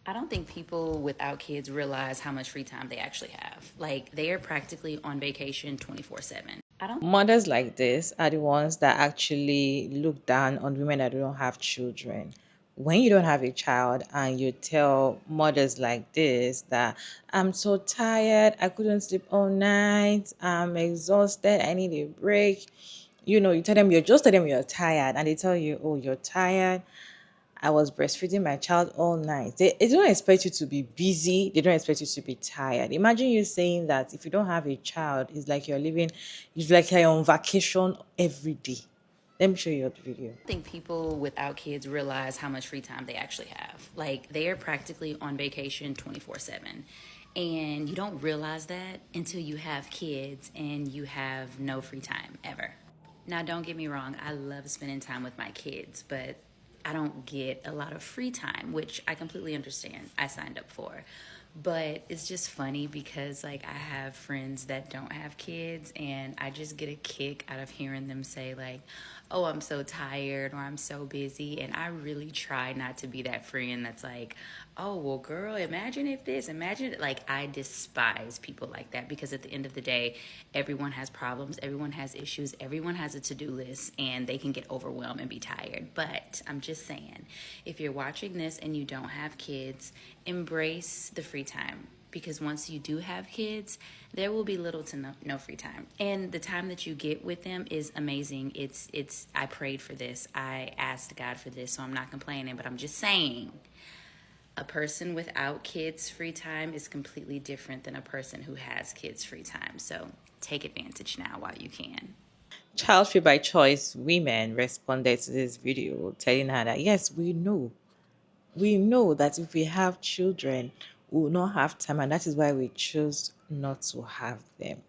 I don't think people without kids realize how much free time they actually have. Like, they are practically on vacation 24/7. I don't Mothers like this are the ones that actually look down on women that don't have children. When you don't have a child and you tell mothers like this that I'm so tired, I couldn't sleep all night, I'm exhausted, I need a break. You tell them you're tired, and they tell you, oh, you're tired. I was breastfeeding my child all night. They don't expect you to be busy. They don't expect you to be tired. Imagine you saying that if you don't have a child, it's like you're on vacation every day. Let me show you the video. think people without kids realize how much free time they actually have. Like, they are practically on vacation 24/7. And you don't realize that until you have kids and you have no free time ever. Now, don't get me wrong, I love spending time with my kids, but I don't get a lot of free time, which I completely understand. I signed up for. But it's just funny because, like, I have friends that don't have kids, and I just get a kick out of hearing them say, like, oh, I'm so tired or I'm so busy. And I really try not to be that friend that's like, oh, well, girl, imagine if this, imagine it. Like, I despise people like that because at the end of the day, everyone has problems, everyone has issues, everyone has a to-do list, and they can get overwhelmed and be tired. But I'm just saying, if you're watching this and you don't have kids, embrace the free time, because once you do have kids, there will be little to no free time, and the time that you get with them is amazing. It's I prayed for this, I asked God for this, so I'm not complaining, but I'm just saying, a person without kids free time is completely different than a person who has kids free time. So take advantage now while you can. Childfree by Choice women responded to this video telling her that yes, we know that if we have children, we will not have time, and that is why we choose not to have them.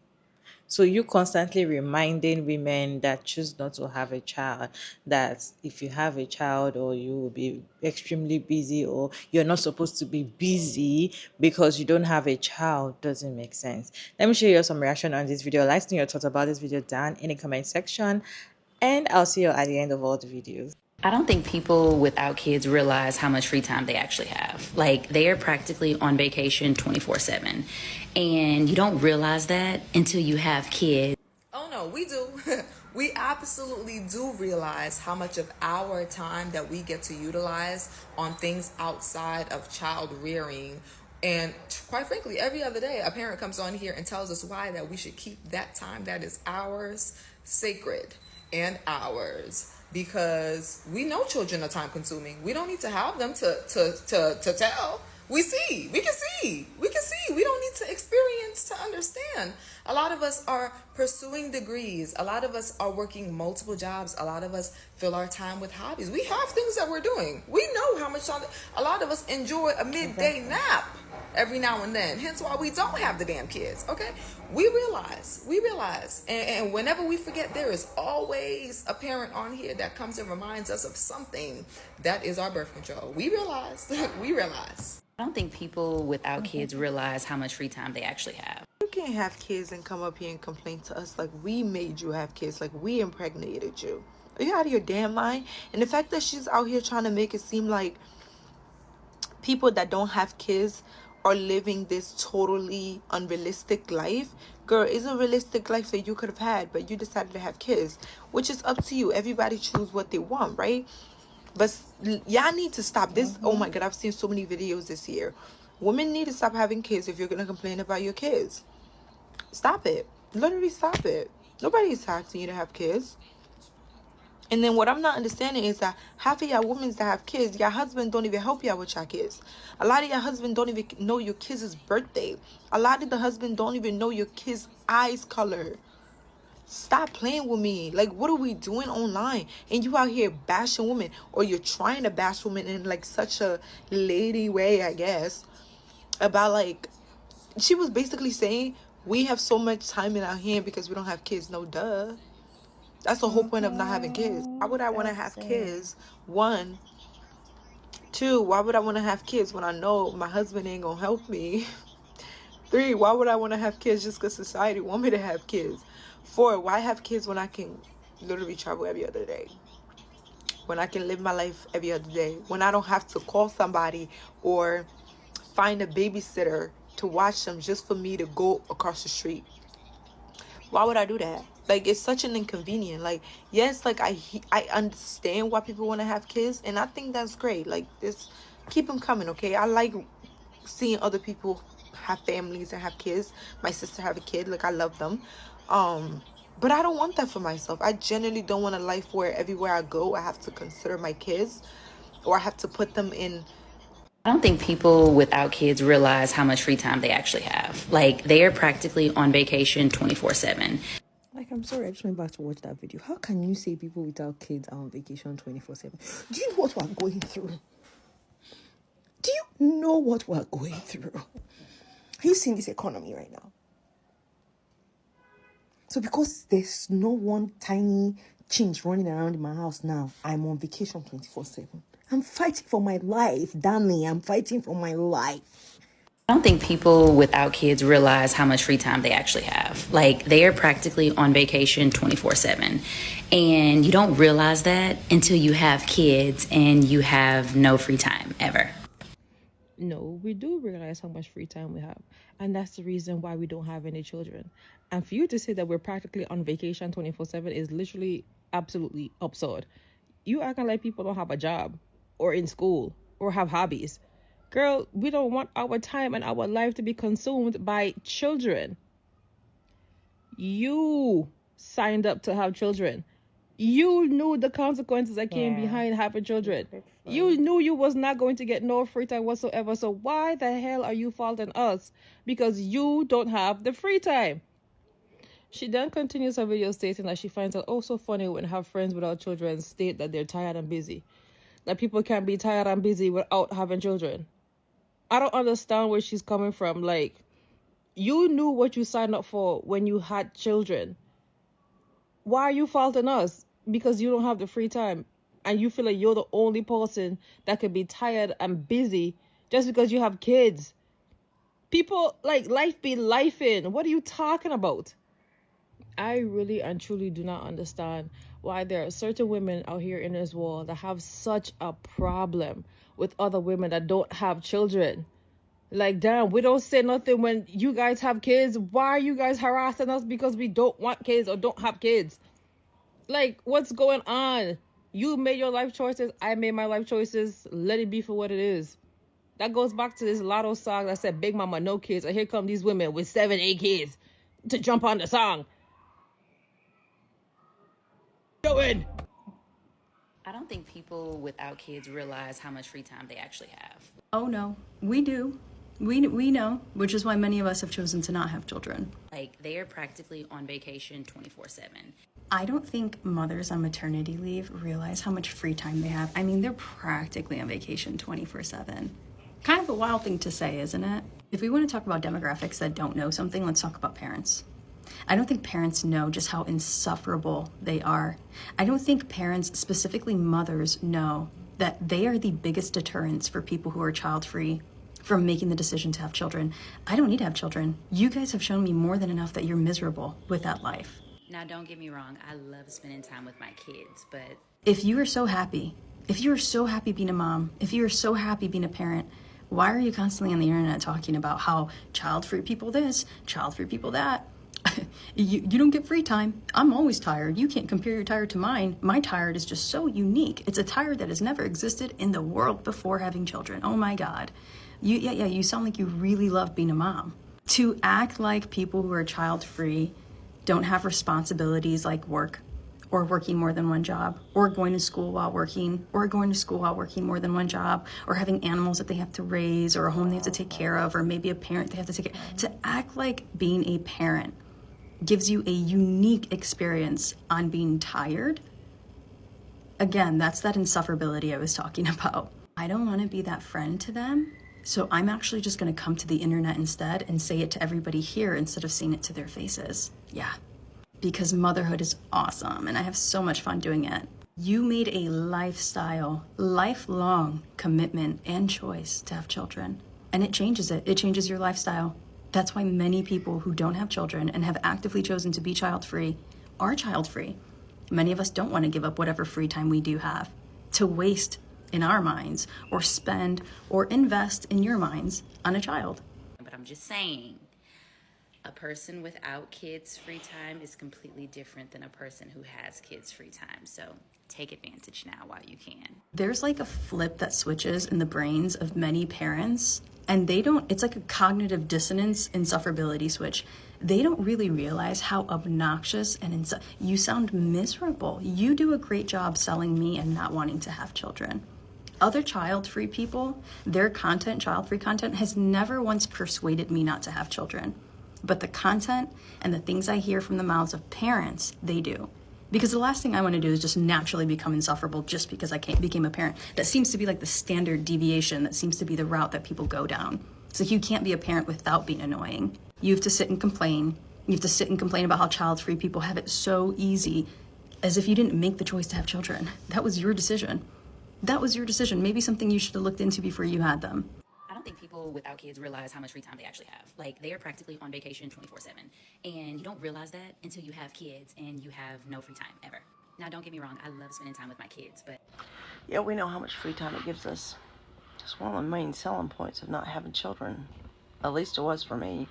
So you constantly reminding women that choose not to have a child that if you have a child, or you will be extremely busy, or you're not supposed to be busy because you don't have a child, doesn't make sense. Let me show you some reaction on this video. Let us know your thoughts about this video down in the comment section, and I'll see you at the end of all the videos. I don't think people without kids realize how much free time they actually have. Like, they are practically on vacation 24/7. And you don't realize that until you have kids. Oh no, we do. We absolutely do realize how much of our time that we get to utilize on things outside of child rearing. And quite frankly, every other day, a parent comes on here and tells us why that we should keep that time that is ours sacred and ours, because we know children are time consuming. We don't need to have them to tell. We can see. We don't need to experience to understand. A lot of us are pursuing degrees. A lot of us are working multiple jobs. A lot of us fill our time with hobbies. We have things that we're doing. We know how much time. A lot of us enjoy a midday nap every now and then. Hence why we don't have the damn kids. Okay? We realize. And whenever we forget, there is always a parent on here that comes and reminds us of something. That is our birth control. We realize. We realize. I don't think people without kids realize how much free time they actually have. You can't have kids and come up here and complain to us like we made you have kids, like we impregnated you. Are you out of your damn mind? And the fact that she's out here trying to make it seem like people that don't have kids are living this totally unrealistic life. Girl, it's a realistic life that you could have had, but you decided to have kids, which is up to you. Everybody choose what they want, right? But y'all need to stop this. Oh my God, I've seen so many videos this year. Women need to stop having kids if you're going to complain about your kids. Stop it. Literally stop it. Nobody is asking you to have kids. And then what I'm not understanding is that half of y'all women that have kids, your husband don't even help y'all with your kids. A lot of your husband don't even know your kids' birthday. A lot of the husband don't even know your kids' eyes color. Stop playing with me. Like, what are we doing online? And you out here bashing women, or you're trying to bash women in like such a lady way, I guess. About like, she was basically saying we have so much time in our hand because we don't have kids. No, duh. That's the whole point of not having kids. Why would I want to have kids? One. Two, why would I want to have kids when I know my husband ain't gonna help me? Three, why would I want to have kids just because society want me to have kids? Four, why have kids when I can literally travel every other day? When I can live my life every other day? When I don't have to call somebody or find a babysitter to watch them just for me to go across the street. Why would I do that? Like, it's such an inconvenience. Like, yes, like I understand why people want to have kids, and I think that's great. Like, this, keep them coming, okay? I like seeing other people have families and have kids. My sister have a kid, like, I love them. But I don't want that for myself. I genuinely don't want a life where everywhere I go I have to consider my kids, or I have to put them in. I don't think people without kids realize how much free time they actually have. Like, they are practically on vacation 24/7. Like, I'm sorry, I just went back to watch that video. How can you say people without kids are on vacation 24/7? Do you know what we're going through? Do you know what we're going through? Are you seeing this economy right now? So because there's no one tiny change running around in my house now, I'm on vacation 24/7. I'm fighting for my life, Danny. I'm fighting for my life. I don't think people without kids realize how much free time they actually have. Like, they are practically on vacation 24/7. And you don't realize that until you have kids and you have no free time ever. No, we do realize how much free time we have. And that's the reason why we don't have any children. And for you to say that we're practically on vacation 24/7 is literally absolutely absurd. You acting like people don't have a job or in school or have hobbies. Girl, we don't want our time and our life to be consumed by children. You signed up to have children. You knew the consequences that came behind having children. You knew you was not going to get no free time whatsoever. So why the hell are you faulting us? Because you don't have the free time. She then continues her video stating that she finds it so funny when her friends without children state that they're tired and busy. That people can't be tired and busy without having children. I don't understand where she's coming from. Like, you knew what you signed up for when you had children. Why are you faulting us? Because you don't have the free time. And you feel like you're the only person that could be tired and busy just because you have kids. People, like, life be lifing. What are you talking about? I really and truly do not understand why there are certain women out here in this world that have such a problem with other women that don't have children. Like, damn, we don't say nothing when you guys have kids. Why are you guys harassing us because we don't want kids or don't have kids? Like, what's going on? You made your life choices. I made my life choices. Let it be for what it is. That goes back to this Lotto song that said, Big Mama, no kids. And here come these women with 7, 8 kids to jump on the song. Going. I don't think people without kids realize how much free time they actually have. Oh no, we do. We know, which is why many of us have chosen to not have children. Like, they are practically on vacation 24/7. I don't think mothers on maternity leave realize how much free time they have. I mean, they're practically on vacation 24/7. Kind of a wild thing to say, isn't it? If we want to talk about demographics that don't know something, let's talk about parents. I don't think parents know just how insufferable they are. I don't think parents, specifically mothers, know that they are the biggest deterrents for people who are child-free from making the decision to have children. I don't need to have children. You guys have shown me more than enough that you're miserable with that life. Now, don't get me wrong, I love spending time with my kids, but If you are so happy being a mom, if you are so happy being a parent, why are you constantly on the internet talking about how child-free people this, child-free people that? You don't get free time. I'm always tired. You can't compare your tired to mine. My tired is just so unique. It's a tired that has never existed in the world before having children. Oh my God. You sound like you really love being a mom. To act like people who are child-free don't have responsibilities like work, or working more than one job, or going to school while working, or going to school while working more than one job, or having animals that they have to raise, or a home they have to take care of, or maybe a parent they have to take care of. To act like being a parent gives you a unique experience on being tired. Again, that's that insufferability I was talking about. I don't want to be that friend to them, so I'm actually just going to come to the internet instead and say it to everybody here instead of saying it to their faces. Yeah. Because motherhood is awesome and I have so much fun doing it. You made a lifestyle, lifelong commitment and choice to have children. And it changes it. It changes your lifestyle. That's why many people who don't have children and have actively chosen to be child-free are child-free. Many of us don't want to give up whatever free time we do have to waste in our minds, or spend or invest in your minds on a child. But I'm just saying, a person without kids' free time is completely different than a person who has kids' free time. So take advantage now while you can. There's like a flip that switches in the brains of many parents, and it's like a cognitive dissonance insufferability switch. They don't really realize how obnoxious and you sound miserable. You do a great job selling me and not wanting to have children. Other child-free people, their content, child-free content, has never once persuaded me not to have children. But the content and the things I hear from the mouths of parents, they do. Because the last thing I want to do is just naturally become insufferable just because I became a parent. That seems to be like the standard deviation. That seems to be the route that people go down. It's like you can't be a parent without being annoying. You have to sit and complain. You have to sit and complain about how child-free people have it so easy, as if you didn't make the choice to have children. That was your decision. That was your decision. Maybe something you should have looked into before you had them. I don't think people without kids realize how much free time they actually have. Like, they are practically on vacation 24/7. And you don't realize that until you have kids and you have no free time ever. Now, don't get me wrong, I love spending time with my kids, but... Yeah, we know how much free time it gives us. It's one of the main selling points of not having children. At least it was for me.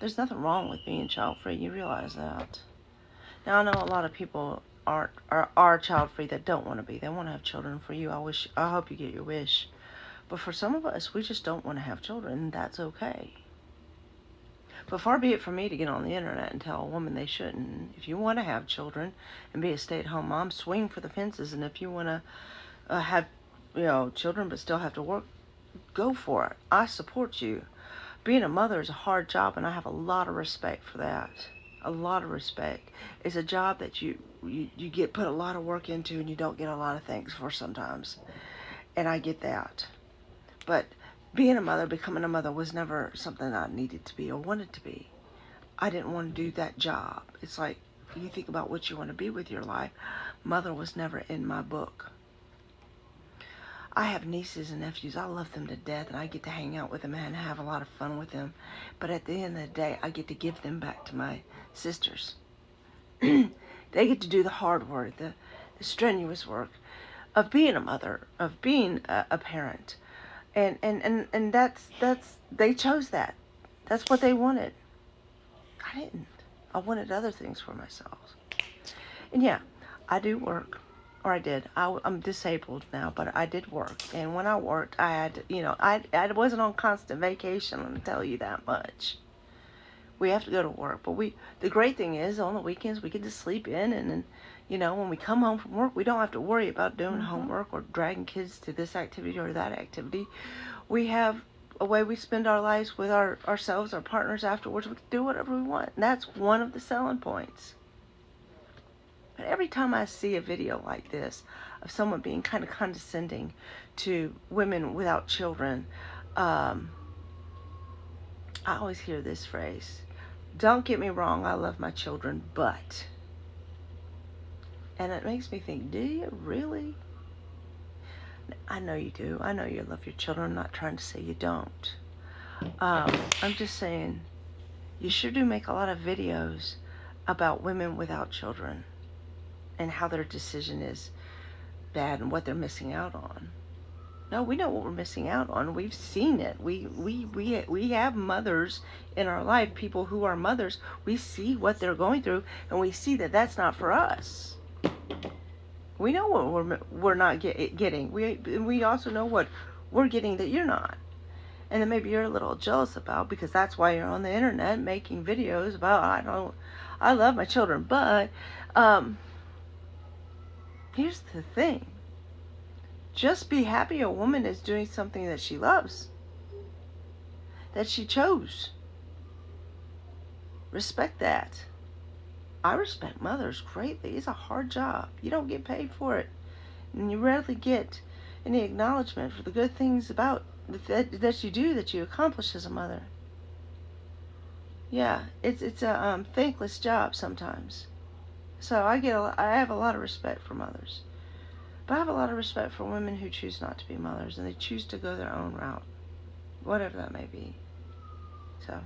There's nothing wrong with being child-free. You realize that. Now, I know a lot of people are child-free that don't want to be. They want to have children. For you, I hope you get your wish. But for some of us, we just don't want to have children, and that's okay. But far be it from me to get on the internet and tell a woman they shouldn't. If you want to have children and be a stay-at-home mom, swing for the fences. And if you want to have, children but still have to work, go for it. I support you. Being a mother is a hard job, and I have a lot of respect for that. A lot of respect. It's a job that you get put a lot of work into, and you don't get a lot of thanks for sometimes. And I get that. But being a mother, becoming a mother, was never something I needed to be or wanted to be. I didn't want to do that job. It's like, you think about what you want to be with your life. Mother was never in my book. I have nieces and nephews. I love them to death, and I get to hang out with them and have a lot of fun with them. But at the end of the day, I get to give them back to my sisters. They get to do the hard work, the strenuous work of being a mother, of being a parent. And that's they chose that. That's what they wanted. I didn't. I wanted other things for myself. And yeah, I do work, or I did. I'm disabled now, but I did work. And when I worked, I had, I wasn't on constant vacation. Let me tell you that much. We have to go to work, but the great thing is on the weekends we get to sleep in, and when we come home from work, we don't have to worry about doing homework or dragging kids to this activity or that activity. We have a way we spend our lives with ourselves, our partners afterwards. We can do whatever we want. And that's one of the selling points. But every time I see a video like this of someone being kind of condescending to women without children, I always hear this phrase. Don't get me wrong, I love my children, but... And it makes me think, do you really? I know you do. I know you love your children. I'm not trying to say you don't. I'm just saying, you sure do make a lot of videos about women without children and how their decision is bad and what they're missing out on. No, we know what we're missing out on. We've seen it. We have mothers in our life, people who are mothers. We see what they're going through, and we see that that's not for us. We know what we're not getting. We also know what we're getting that you're not. And then maybe you're a little jealous about, because that's why you're on the internet making videos about, I love my children. But here's the thing. Just be happy a woman is doing something that she loves, that she chose. Respect that. I respect mothers greatly. It's a hard job. You don't get paid for it. And you rarely get any acknowledgement for the good things about that you do, that you accomplish as a mother. Yeah, it's a thankless job sometimes. So I have a lot of respect for mothers. But I have a lot of respect for women who choose not to be mothers, and they choose to go their own route, whatever that may be. So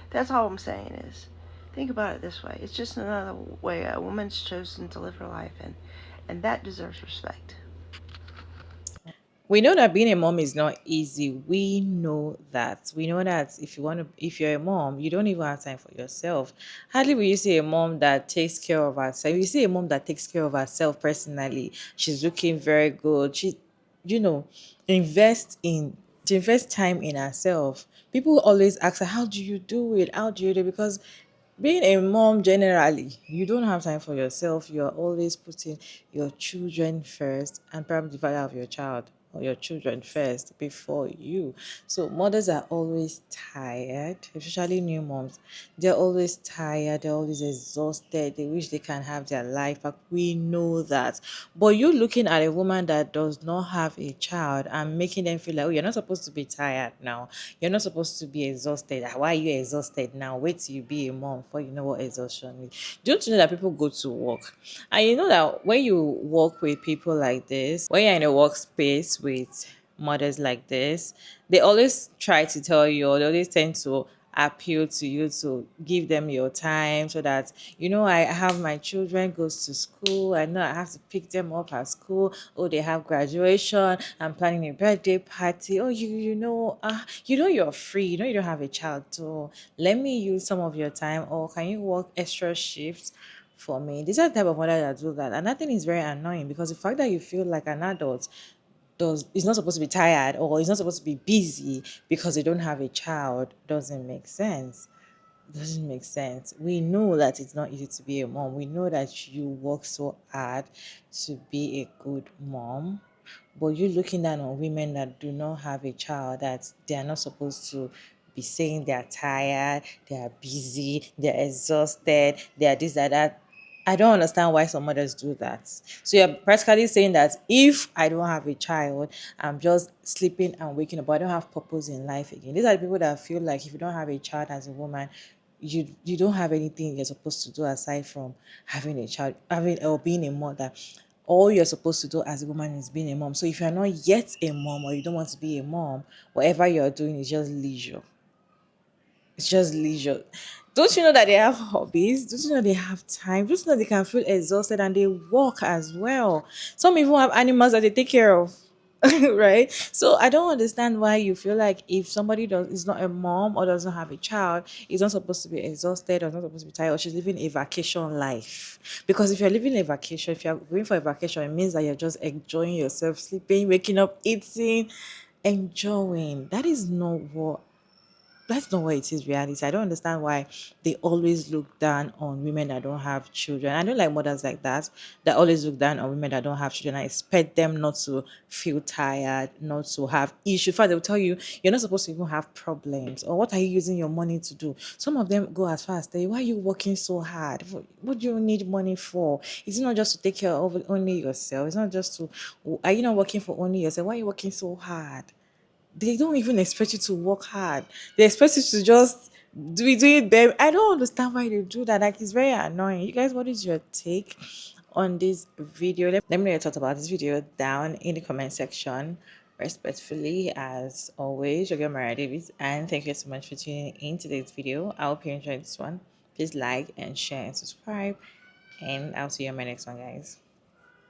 that's all I'm saying is, think about it this way. It's just another way a woman's chosen to live her life, And that deserves respect. We know that being a mom is not easy. We know that. We know that if you're a mom, you don't even have time for yourself. Hardly will you see a mom that takes care of herself. You see a mom that takes care of herself personally. She's looking very good. She, you know, invest in to invest time in herself. People always ask her, "How do you do it? How do you do it?" Because being a mom generally, you don't have time for yourself. You're always putting your children first and probably the father of your child or your children first before you. So mothers are always tired, especially new moms. They're always tired, they're always exhausted. They wish they can have their life back. We know that. But you looking at a woman that does not have a child and making them feel like, oh, you're not supposed to be tired now. You're not supposed to be exhausted. Why are you exhausted now? Wait till you be a mom before you know what exhaustion is. Don't you know that people go to work? And you know that when you work with people like this, when you're in a workspace with mothers like this, they always try to tell you, or they always tend to appeal to you to give them your time so that I have my children goes to school. I know I have to pick them up at school. Oh, they have graduation. I'm planning a birthday party. Oh, you're free. You don't have a child, so let me use some of your time. Or can you work extra shifts for me? These are the type of mother that do that, and that thing is very annoying because the fact that you feel like an adult does is not supposed to be tired or is not supposed to be busy because they don't have a child doesn't make sense. Doesn't make sense. We know that it's not easy to be a mom. We know that you work so hard to be a good mom, but you're looking down on women that do not have a child, that they are not supposed to be saying they're tired, they are busy, they're exhausted, they are this, that. I don't understand why some mothers do that. So you're practically saying that if I don't have a child, I'm just sleeping and waking up, but I don't have purpose in life again. These are the people that feel like if you don't have a child as a woman, you don't have anything you're supposed to do aside from having a child, having or being a mother. All you're supposed to do as a woman is being a mom. So if you're not yet a mom or you don't want to be a mom, whatever you're doing is just leisure. It's just leisure. Don't you know that they have hobbies? Don't you know they have time? Don't you know they can feel exhausted and they work as well? Some even have animals that they take care of. Right? So I don't understand why you feel like if somebody does is not a mom or doesn't have a child, is not supposed to be exhausted or not supposed to be tired, or she's living a vacation life. Because if you're living a vacation, if you're going for a vacation, it means that you're just enjoying yourself, sleeping, waking up, eating, enjoying. That's not what it is reality. I don't understand why they always look down on women that don't have children. I don't like mothers like that always look down on women that don't have children. I expect them not to feel tired, not to have issues. In fact, they'll tell you you're not supposed to even have problems. Or what are you using your money to do? Some of them go as far as say, why are you working so hard? What do you need money for? Is it not just to take care of only yourself? It's not just to are you not working for only yourself? Why are you working so hard? They don't even expect you to work hard. They expect you to just do it, babe. I don't understand why they do that. Like, it's very annoying. You guys, what is your take on this video? Let me know your thoughts about this video down in the comment section. Respectfully, as always, your girl Mariah Davis, and thank you so much for tuning in today's video. I hope you enjoyed this one. Please like and share and subscribe, and I'll see you in my next one, guys.